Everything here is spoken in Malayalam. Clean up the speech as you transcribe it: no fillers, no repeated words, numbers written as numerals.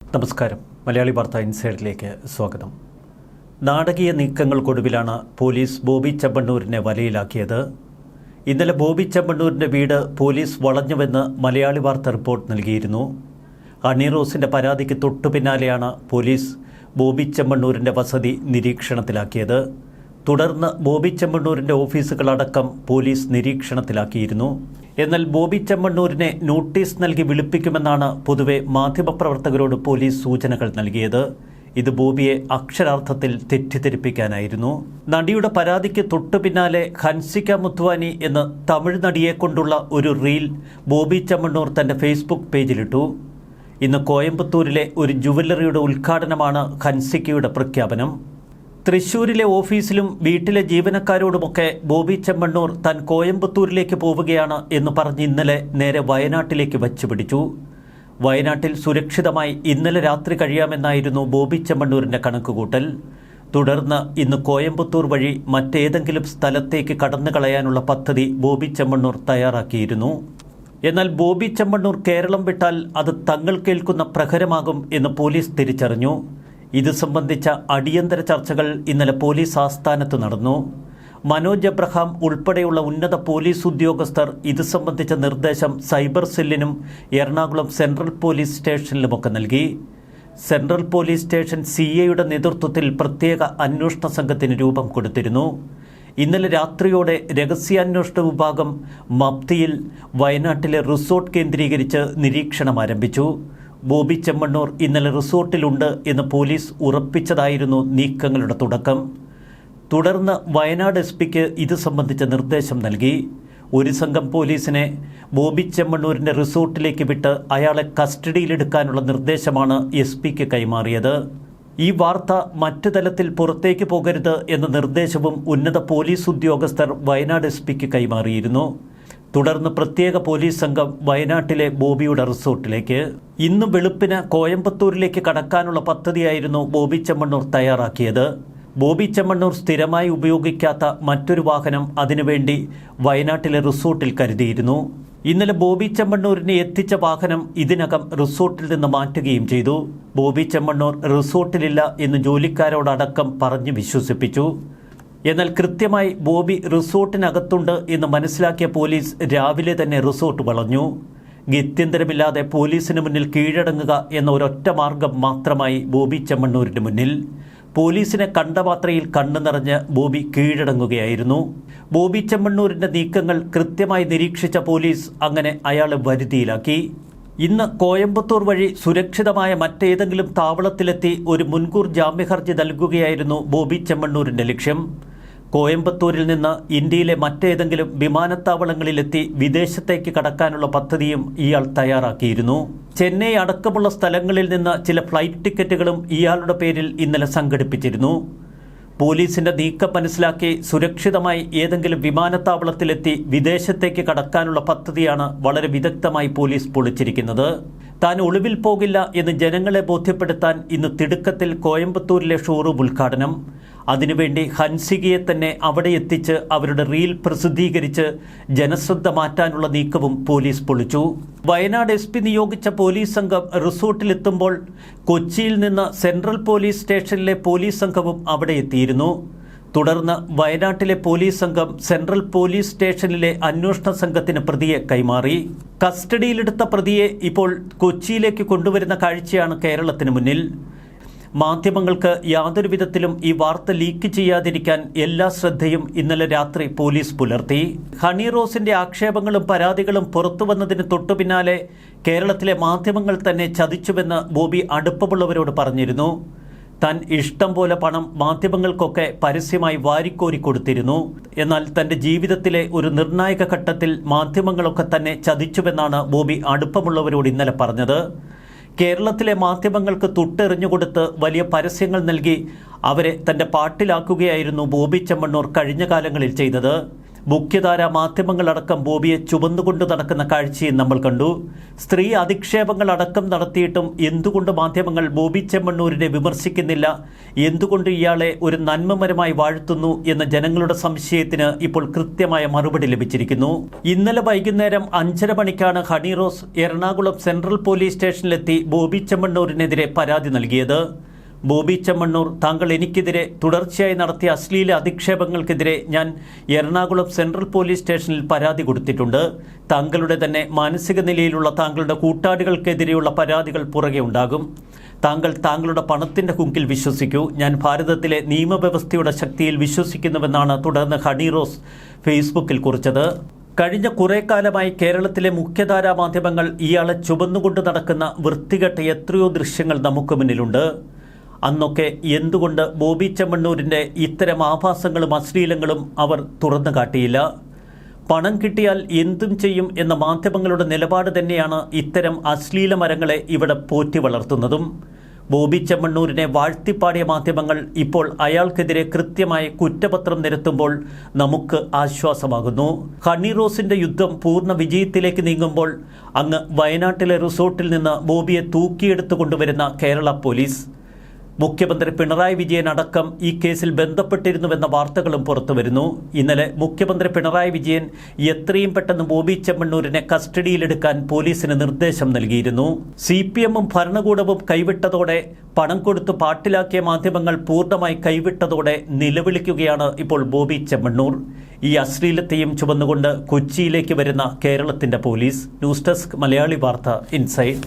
നമസ്കാരം. മലയാളി വാർത്ത ഇൻസൈഡിലേക്ക് സ്വാഗതം. നാടകീയ നീക്കങ്ങൾക്കൊടുവിലാണ് പോലീസ് ബോബി ചെമ്മണ്ണൂരിനെ വലയിലാക്കിയത്. ഇന്നലെ ബോബി ചെമ്മണ്ണൂരിൻ്റെ വീട് പോലീസ് വളഞ്ഞുവെന്ന് മലയാളി വാർത്ത റിപ്പോർട്ട് നൽകിയിരുന്നു. ഹണി റോസിൻ്റെ പരാതിക്ക് തൊട്ടുപിന്നാലെയാണ് പോലീസ് ബോബി ചെമ്മണ്ണൂരിൻ്റെ വസതി നിരീക്ഷണത്തിലാക്കിയത്. തുടർന്ന് ബോബി ചെമ്മണ്ണൂരിൻ്റെ ഓഫീസുകളടക്കം പോലീസ് നിരീക്ഷണത്തിലാക്കിയിരുന്നു. എന്നാൽ ബോബി ചെമ്മണ്ണൂരിനെ നോട്ടീസ് നൽകി വിളിപ്പിക്കുമെന്നാണ് പൊതുവെ മാധ്യമപ്രവർത്തകരോട് പോലീസ് സൂചനകൾ നൽകിയത്. ഇത് ബോബിയെ അക്ഷരാർത്ഥത്തിൽ തെറ്റിദ്ധരിപ്പിക്കാനായിരുന്നു. നടിയുടെ പരാതിക്ക് തൊട്ടുപിന്നാലെ ഹൻസിക മുത്വാനി എന്ന തമിഴ് നടിയെക്കൊണ്ടുള്ള ഒരു റീൽ ബോബി ചെമ്മണ്ണൂർ തൻ്റെ ഫേസ്ബുക്ക് പേജിലിട്ടു. ഇന്ന് കോയമ്പത്തൂരിലെ ഒരു ജുവല്ലറിയുടെ ഉദ്ഘാടനമാണ് ഹൻസികയുടെ പ്രഖ്യാപനം. തൃശ്ശൂരിലെ ഓഫീസിലും വീട്ടിലെ ജീവനക്കാരോടുമൊക്കെ ബോബി ചെമ്മണ്ണൂർ താൻ കോയമ്പത്തൂരിലേക്ക് പോവുകയാണ് എന്ന് പറഞ്ഞ് ഇന്നലെ നേരെ വയനാട്ടിലേക്ക് വച്ചുപിടിച്ചു. വയനാട്ടിൽ സുരക്ഷിതമായി ഇന്നലെ രാത്രി കഴിയാമെന്നായിരുന്നു ബോബി ചെമ്മണ്ണൂരിൻ്റെ കണക്കുകൂട്ടൽ. തുടർന്ന് ഇന്ന് കോയമ്പത്തൂർ വഴി മറ്റേതെങ്കിലും സ്ഥലത്തേക്ക് കടന്നു കളയാനുള്ള പദ്ധതി ബോബി ചെമ്മണ്ണൂർ തയ്യാറാക്കിയിരുന്നു. എന്നാൽ ബോബി ചെമ്മണ്ണൂർ കേരളം വിട്ടാൽ അത് തങ്ങൾ കേൾക്കുന്ന പ്രഹരമാകും എന്ന് പോലീസ് തിരിച്ചറിഞ്ഞു. ഇത് സംബന്ധിച്ച അടിയന്തര ചർച്ചകൾ ഇന്നലെ പോലീസ് ആസ്ഥാനത്ത് നടന്നു. മനോജ് എബ്രഹാം ഉൾപ്പെടെയുള്ള ഉന്നത പോലീസ് ഉദ്യോഗസ്ഥർ ഇത് സംബന്ധിച്ച നിർദ്ദേശം സൈബർ സെല്ലിനും എറണാകുളം സെൻട്രൽ പോലീസ് സ്റ്റേഷനിലുമൊക്കെ നൽകി. സെൻട്രൽ പോലീസ് സ്റ്റേഷൻ CIയുടെ നേതൃത്വത്തിൽ പ്രത്യേക അന്വേഷണ സംഘത്തിന് രൂപം കൊടുത്തിരുന്നു. ഇന്നലെ രാത്രിയോടെ രഹസ്യാന്വേഷണ വിഭാഗം മപ്തിയിൽ വയനാട്ടിലെ റിസോർട്ട് കേന്ദ്രീകരിച്ച് നിരീക്ഷണം ആരംഭിച്ചു. ബോബി ചെമ്മണ്ണൂർ ഇന്നലെ റിസോർട്ടിലുണ്ട് എന്ന് പോലീസ് ഉറപ്പിച്ചതായിരുന്നു നീക്കങ്ങളുടെ തുടക്കം. തുടർന്ന് വയനാട് SP-ക്ക് ഇത് സംബന്ധിച്ച നിർദ്ദേശം നൽകി. ഒരു സംഘം പോലീസിനെ ബോബി ചെമ്മണ്ണൂരിൻ്റെ റിസോർട്ടിലേക്ക് വിട്ട് അയാളെ കസ്റ്റഡിയിലെടുക്കാനുള്ള നിർദ്ദേശമാണ് SP-ക്ക് കൈമാറിയത്. ഈ വാർത്ത മറ്റു തലത്തിൽ പുറത്തേക്ക് പോകരുത് എന്ന നിർദ്ദേശവും ഉന്നത പോലീസ് ഉദ്യോഗസ്ഥർ വയനാട് SP-ക്ക് കൈമാറിയിരുന്നു. തുടർന്ന് പ്രത്യേക പോലീസ് സംഘം വയനാട്ടിലെ ബോബിയുടെ റിസോർട്ടിലേക്ക്. ഇന്ന് വെളുപ്പിന് കോയമ്പത്തൂരിലേക്ക് കടക്കാനുള്ള പദ്ധതിയായിരുന്നു ബോബി ചെമ്മണ്ണൂർ തയ്യാറാക്കിയത്. ബോബി ചെമ്മണ്ണൂർ സ്ഥിരമായി ഉപയോഗിക്കാത്ത മറ്റൊരു വാഹനം അതിനുവേണ്ടി വയനാട്ടിലെ റിസോർട്ടിൽ കരുതിയിരുന്നു. ഇന്നലെ ബോബി ചെമ്മണ്ണൂരിനെ എത്തിച്ച വാഹനം ഇതിനകം റിസോർട്ടിൽ നിന്ന് മാറ്റുകയും ചെയ്തു. ബോബി ചെമ്മണ്ണൂർ റിസോർട്ടിലില്ല എന്ന് ജോലിക്കാരോടടക്കം പറഞ്ഞ് വിശ്വസിപ്പിച്ചു. എന്നാൽ കൃത്യമായി ബോബി റിസോർട്ടിനകത്തുണ്ട് എന്ന് മനസ്സിലാക്കിയ പോലീസ് രാവിലെ തന്നെ റിസോർട്ട് വളഞ്ഞു. ഗത്യന്തരമില്ലാതെ പോലീസിന് മുന്നിൽ കീഴടങ്ങുക എന്ന ഒരൊറ്റ മാർഗം മാത്രമായി ബോബി ചെമ്മണ്ണൂരിന് മുന്നിൽ. പോലീസിനെ കണ്ട മാത്രയിൽ കണ്ണു നിറഞ്ഞ് ബോബി കീഴടങ്ങുകയായിരുന്നു. ബോബി ചെമ്മണ്ണൂരിൻ്റെ നീക്കങ്ങൾ കൃത്യമായി നിരീക്ഷിച്ച പോലീസ് അങ്ങനെ അയാളെ വരുതിയിലാക്കി. ഇന്ന് കോയമ്പത്തൂർ വഴി സുരക്ഷിതമായ മറ്റേതെങ്കിലും താവളത്തിലെത്തി ഒരു മുൻകൂർ ജാമ്യഹർജി നൽകുകയായിരുന്നു ബോബി ചെമ്മണ്ണൂരിൻ്റെ ലക്ഷ്യം. കോയമ്പത്തൂരിൽ നിന്ന് ഇന്ത്യയിലെ മറ്റേതെങ്കിലും വിമാനത്താവളങ്ങളിലെത്തി വിദേശത്തേക്ക് കടക്കാനുള്ള പദ്ധതിയും ഇയാൾ തയ്യാറാക്കിയിരുന്നു. ചെന്നൈ അടക്കമുള്ള സ്ഥലങ്ങളിൽ നിന്ന് ചില ഫ്ലൈറ്റ് ടിക്കറ്റുകളും ഇയാളുടെ പേരിൽ ഇന്നലെ സംഘടിപ്പിച്ചിരുന്നു. പോലീസിന്റെ നീക്കം മനസ്സിലാക്കി സുരക്ഷിതമായി ഏതെങ്കിലും വിമാനത്താവളത്തിലെത്തി വിദേശത്തേക്ക് കടക്കാനുള്ള പദ്ധതിയാണ് വളരെ വിദഗ്ധമായി പോലീസ് പൊളിച്ചിരിക്കുന്നത്. താൻ ഒളിവിൽ പോകില്ല എന്ന് ജനങ്ങളെ ബോധ്യപ്പെടുത്താൻ ഇന്ന് തിടുക്കത്തിൽ കോയമ്പത്തൂരിലെ ഷോറൂം ഉദ്ഘാടനം. അതിനുവേണ്ടി ഹൻസികയെ തന്നെ അവിടെ എത്തിച്ച് അവരുടെ റീൽ പ്രസിദ്ധീകരിച്ച് ജനശ്രദ്ധ മാറ്റാനുള്ള നീക്കവും പോലീസ് പൊളിച്ചു. വയനാട് SP നിയോഗിച്ച പോലീസ് സംഘം റിസോർട്ടിലെത്തുമ്പോൾ കൊച്ചിയിൽ നിന്ന് സെൻട്രൽ പോലീസ് സ്റ്റേഷനിലെ പോലീസ് സംഘവും അവിടെ എത്തിയിരുന്നു. തുടർന്ന് വയനാട്ടിലെ പോലീസ് സംഘം സെൻട്രൽ പോലീസ് സ്റ്റേഷനിലെ അന്വേഷണ സംഘത്തിന് പ്രതിയെ കൈമാറി. കസ്റ്റഡിയിലെടുത്ത പ്രതിയെ ഇപ്പോൾ കൊച്ചിയിലേക്ക് കൊണ്ടുവരുന്ന കാഴ്ചയാണ് കേരളത്തിന് മുന്നിൽ. മാധ്യമങ്ങൾക്ക് യാതൊരു വിധത്തിലും ഈ വാർത്ത ലീക്ക് ചെയ്യാതിരിക്കാൻ എല്ലാ ശ്രദ്ധയും ഇന്നലെ രാത്രി പോലീസ് പുലർത്തി. ഹണി റോസിന്റെ ആക്ഷേപങ്ങളും പരാതികളും പുറത്തു വന്നതിന് തൊട്ടുപിന്നാലെ കേരളത്തിലെ മാധ്യമങ്ങൾ തന്നെ ചതിച്ചുവെന്ന് ബോബി അടുപ്പമുള്ളവരോട് പറഞ്ഞിരുന്നു. താൻ ഇഷ്ടം പോലെ പണം മാധ്യമങ്ങൾക്കൊക്കെ പരസ്യമായി വാരിക്കോരി കൊടുത്തിരുന്നു. എന്നാൽ തൻ്റെ ജീവിതത്തിലെ ഒരു നിർണായക ഘട്ടത്തിൽ മാധ്യമങ്ങളൊക്കെ തന്നെ ചതിച്ചുവെന്നാണ് ബോബി അടുപ്പമുള്ളവരോട് ഇന്നലെ പറഞ്ഞത്. കേരളത്തിലെ മാധ്യമങ്ങൾക്ക് തൊട്ടെറിഞ്ഞുകൊടുത്ത് വലിയ പരസ്യങ്ങൾ നൽകി അവരെ തൻ്റെ പാട്ടിലാക്കുകയായിരുന്നു ബോബി ചെമ്മണ്ണൂർ കഴിഞ്ഞ കാലങ്ങളിൽ ചെയ്തത്. മുഖ്യധാരാ മാധ്യമങ്ങളടക്കം ബോബിയെ ചുമന്നുകൊണ്ട് നടക്കുന്ന കാഴ്ചയും നമ്മൾ കണ്ടു. സ്ത്രീ അധിക്ഷേപങ്ങളടക്കം നടത്തിയിട്ടും എന്തുകൊണ്ട് മാധ്യമങ്ങൾ ബോബി ചെമ്മണ്ണൂരിനെ വിമർശിക്കുന്നില്ല, എന്തുകൊണ്ട് ഇയാളെ ഒരു നന്മമരമായി വാഴ്ത്തുന്നു എന്ന ജനങ്ങളുടെ സംശയത്തിന് ഇപ്പോൾ കൃത്യമായ മറുപടി ലഭിച്ചിരിക്കുന്നു. ഇന്നലെ വൈകുന്നേരം 5:30 മണിക്കാണ് ഹണി റോസ് എറണാകുളം സെൻട്രൽ പോലീസ് സ്റ്റേഷനിലെത്തി ബോബി ചെമ്മണ്ണൂരിനെതിരെ പരാതി നൽകിയത്. ബോബി ചെമ്മണ്ണൂർ, താങ്കൾ എനിക്കെതിരെ തുടർച്ചയായി നടത്തിയ അശ്ലീല അധിക്ഷേപങ്ങൾക്കെതിരെ ഞാൻ എറണാകുളം സെൻട്രൽ പോലീസ് സ്റ്റേഷനിൽ പരാതി കൊടുത്തിട്ടുണ്ട്. താങ്കളുടെ തന്നെ മാനസിക നിലയിലുള്ള താങ്കളുടെ കൂട്ടാളികൾക്കെതിരെയുള്ള പരാതികൾ പുറകെ ഉണ്ടാകും. താങ്കളുടെ പണത്തിൻ്റെ ഹുങ്കിൽ വിശ്വസിക്കൂ. ഞാൻ ഭാരതത്തിലെ നിയമവ്യവസ്ഥയുടെ ശക്തിയിൽ വിശ്വസിക്കുന്നുവെന്നാണ് തുടർന്ന് ഹണി റോസ് ഫേസ്ബുക്കിൽ കുറിച്ചത്. കഴിഞ്ഞ കുറേ കാലമായി കേരളത്തിലെ മുഖ്യധാരാ മാധ്യമങ്ങൾ ഇയാളെ ചുമന്നുകൊണ്ട് നടക്കുന്ന വൃത്തികെട്ട എത്രയോ ദൃശ്യങ്ങൾ നമുക്ക് മുന്നിലുണ്ട്. അന്നൊക്കെ എന്തുകൊണ്ട് ബോബി ചെമ്മണ്ണൂരിൻ്റെ ഇത്തരം ആഭാസങ്ങളും അശ്ലീലങ്ങളും അവർ തുറന്നു കാട്ടിയില്ല? പണം കിട്ടിയാൽ എന്തും ചെയ്യും എന്ന മാധ്യമങ്ങളുടെ നിലപാട് തന്നെയാണ് ഇത്തരം അശ്ലീല മരങ്ങളെ ഇവിടെ പോറ്റി വളർത്തുന്നതും. ബോബി ചെമ്മണ്ണൂരിനെ വാഴ്ത്തിപ്പാടിയ മാധ്യമങ്ങൾ ഇപ്പോൾ അയാൾക്കെതിരെ കൃത്യമായ കുറ്റപത്രം നിരത്തുമ്പോൾ നമുക്ക് ആശ്വാസമാകുന്നു. ഹണി റോസിന്റെ യുദ്ധം പൂർണ്ണ വിജയത്തിലേക്ക് നീങ്ങുമ്പോൾ അങ്ങ് വയനാട്ടിലെ റിസോർട്ടിൽ നിന്ന് ബോബിയെ തൂക്കിയെടുത്തു കൊണ്ടുവരുന്ന കേരള പോലീസ്, മുഖ്യമന്ത്രി പിണറായി വിജയൻ അടക്കം ഈ കേസിൽ ബന്ധപ്പെട്ടിരുന്നുവെന്ന വാർത്തകളും പുറത്തുവരുന്നു. ഇന്നലെ മുഖ്യമന്ത്രി പിണറായി വിജയൻ എത്രയും പെട്ടെന്ന് ബോബി ചെമ്മണ്ണൂരിനെ കസ്റ്റഡിയിലെടുക്കാൻ പോലീസിന് നിർദ്ദേശം നൽകിയിരുന്നു. CPM-ഉം ഭരണകൂടവും കൈവിട്ടതോടെ, പണം കൊടുത്ത് പാട്ടിലാക്കിയ മാധ്യമങ്ങൾ പൂർണ്ണമായി കൈവിട്ടതോടെ നിലവിളിക്കുകയാണ് ഇപ്പോൾ ബോബി ചെമ്മണ്ണൂർ. ഈ അശ്ലീലത്തെയും ചുമന്നുകൊണ്ട് കൊച്ചിയിലേക്ക് വരുന്ന കേരളത്തിന്റെ പോലീസ്. ന്യൂസ് ഡെസ്ക് മലയാളി വാർത്ത ഇൻസൈഡ്.